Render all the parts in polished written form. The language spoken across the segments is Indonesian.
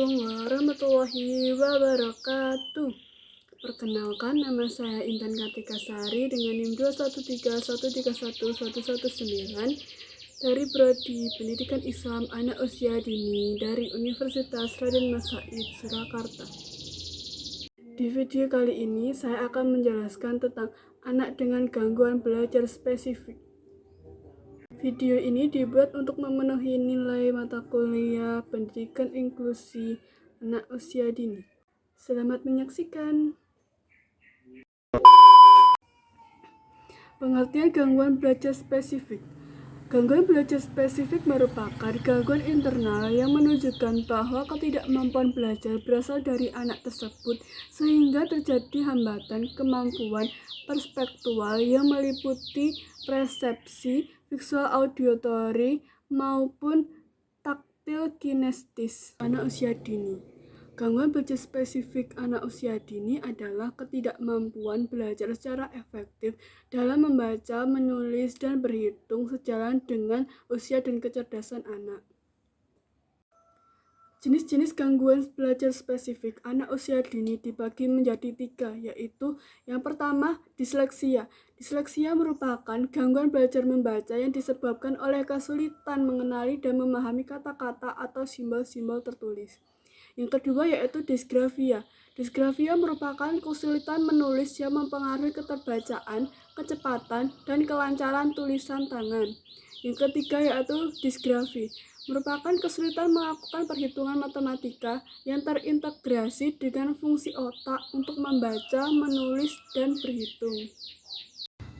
Assalamualaikum warahmatullahi wabarakatuh. Perkenalkan, nama saya Intan Kartika Sari dengan NIM 213131119 dari Prodi Pendidikan Islam Anak Usia Dini dari Universitas Raden Mas Said, Surakarta. Di video kali ini saya akan menjelaskan tentang anak dengan gangguan belajar spesifik. Video ini dibuat untuk memenuhi nilai mata kuliah pendidikan inklusi anak usia dini. Selamat menyaksikan. Pengertian gangguan belajar spesifik. Gangguan belajar spesifik merupakan gangguan internal yang menunjukkan bahwa ketidakmampuan belajar berasal dari anak tersebut sehingga terjadi hambatan kemampuan perspektual yang meliputi persepsi, visual auditory, maupun taktil kinestis anak usia dini. Gangguan belajar spesifik anak usia dini adalah ketidakmampuan belajar secara efektif dalam membaca, menulis, dan berhitung sejalan dengan usia dan kecerdasan anak. Jenis-jenis gangguan belajar spesifik anak usia dini dibagi menjadi 3, yaitu yang pertama, disleksia. Disleksia merupakan gangguan belajar membaca yang disebabkan oleh kesulitan mengenali dan memahami kata-kata atau simbol-simbol tertulis. Yang kedua yaitu disgrafia. Disgrafia merupakan kesulitan menulis yang mempengaruhi keterbacaan, kecepatan, dan kelancaran tulisan tangan. Yang ketiga yaitu disgrafi, merupakan kesulitan melakukan perhitungan matematika yang terintegrasi dengan fungsi otak untuk membaca, menulis, dan berhitung.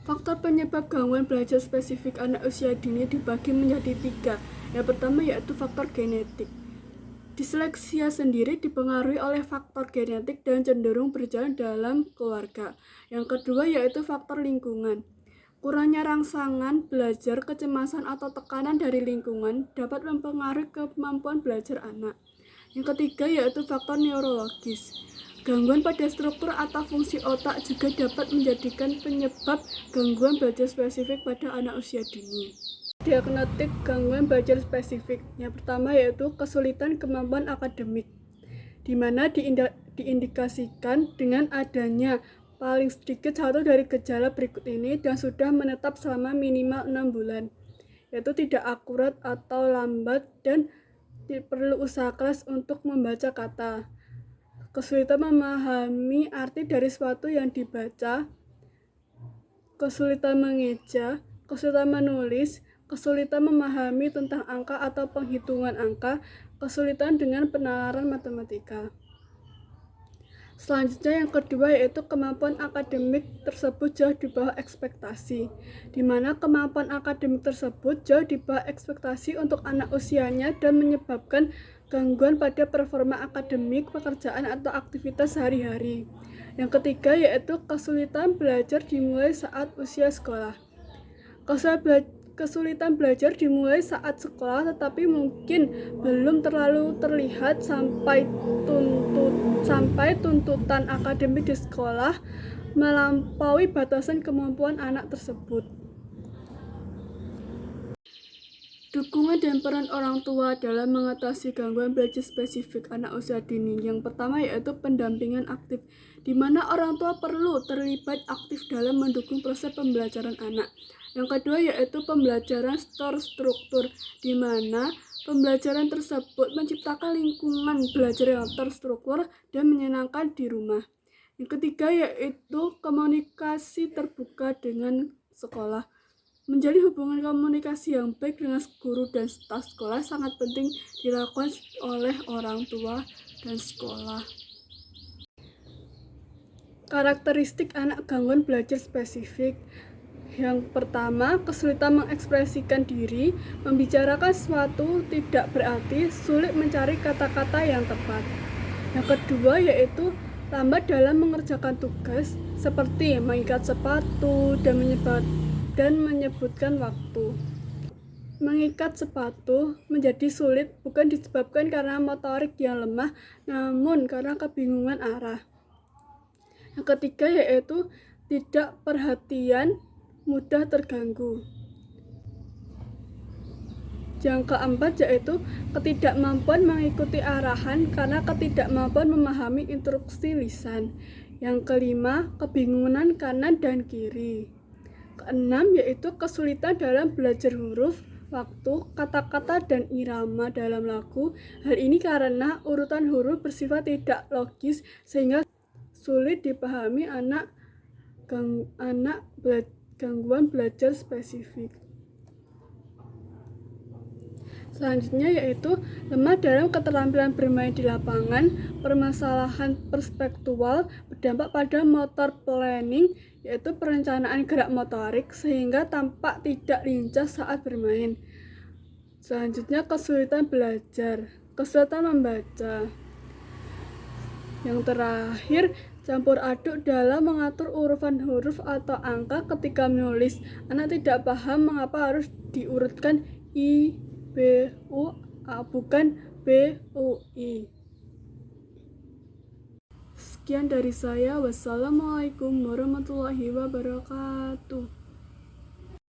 Faktor penyebab gangguan belajar spesifik anak usia dini dibagi menjadi 3. Yang pertama yaitu faktor genetik. Disleksia sendiri dipengaruhi oleh faktor genetik dan cenderung berjalan dalam keluarga. Yang kedua yaitu faktor lingkungan. Kurangnya rangsangan belajar, kecemasan atau tekanan dari lingkungan dapat mempengaruhi kemampuan belajar anak. Yang ketiga yaitu faktor neurologis. Gangguan pada struktur atau fungsi otak juga dapat menjadikan penyebab gangguan belajar spesifik pada anak usia dini. Diagnostik gangguan belajar spesifik. Yang pertama yaitu kesulitan kemampuan akademik, di mana diindikasikan dengan adanya paling sedikit satu dari gejala berikut ini dan sudah menetap selama minimal 6 bulan, yaitu tidak akurat atau lambat dan perlu usaha keras untuk membaca kata, kesulitan memahami arti dari sesuatu yang dibaca, kesulitan mengeja, kesulitan menulis, kesulitan memahami tentang angka atau penghitungan angka, kesulitan dengan penalaran matematika. Selanjutnya yang kedua yaitu kemampuan akademik tersebut jauh di bawah ekspektasi, di mana kemampuan akademik tersebut jauh di bawah ekspektasi untuk anak usianya dan menyebabkan gangguan pada performa akademik, pekerjaan atau aktivitas sehari-hari. Yang ketiga yaitu kesulitan belajar dimulai saat usia sekolah. Kesulitan belajar dimulai saat sekolah tetapi mungkin belum terlalu terlihat sampai tuntutan akademik di sekolah melampaui batasan kemampuan anak tersebut. Dukungan dan peran orang tua dalam mengatasi gangguan belajar spesifik anak usia dini. Yang pertama yaitu pendampingan aktif, di mana orang tua perlu terlibat aktif dalam mendukung proses pembelajaran anak. Yang kedua yaitu pembelajaran terstruktur, di mana pembelajaran tersebut menciptakan lingkungan belajar yang terstruktur dan menyenangkan di rumah. Yang ketiga yaitu komunikasi terbuka dengan sekolah. Menjalin hubungan komunikasi yang baik dengan guru dan staf sekolah sangat penting dilakukan oleh orang tua dan sekolah. Karakteristik anak gangguan belajar spesifik. Yang pertama, kesulitan mengekspresikan diri, membicarakan sesuatu tidak berarti, sulit mencari kata-kata yang tepat. Yang kedua yaitu lambat dalam mengerjakan tugas, seperti mengikat sepatu dan menyebutkan waktu. Mengikat sepatu menjadi sulit bukan disebabkan karena motorik yang lemah, namun karena kebingungan arah. Yang ketiga yaitu tidak perhatian, mudah terganggu. Yang keempat yaitu ketidakmampuan mengikuti arahan karena ketidakmampuan memahami instruksi lisan. Yang kelima, kebingungan kanan dan kiri. Keenam yaitu kesulitan dalam belajar huruf, waktu, kata-kata, dan irama dalam lagu. Hal ini karena urutan huruf bersifat tidak logis sehingga sulit dipahami gangguan belajar spesifik. Selanjutnya yaitu lemah dalam keterampilan bermain di lapangan. Permasalahan perspektual berdampak pada motor planning, yaitu perencanaan gerak motorik sehingga tampak tidak lincah saat bermain. Selanjutnya kesulitan belajar, kesulitan membaca. Yang terakhir, campur aduk dalam mengatur urutan huruf atau angka ketika menulis. Anak tidak paham mengapa harus diurutkan I, B, U, A, bukan B, U, I. Sekian dari saya. Wassalamualaikum warahmatullahi wabarakatuh.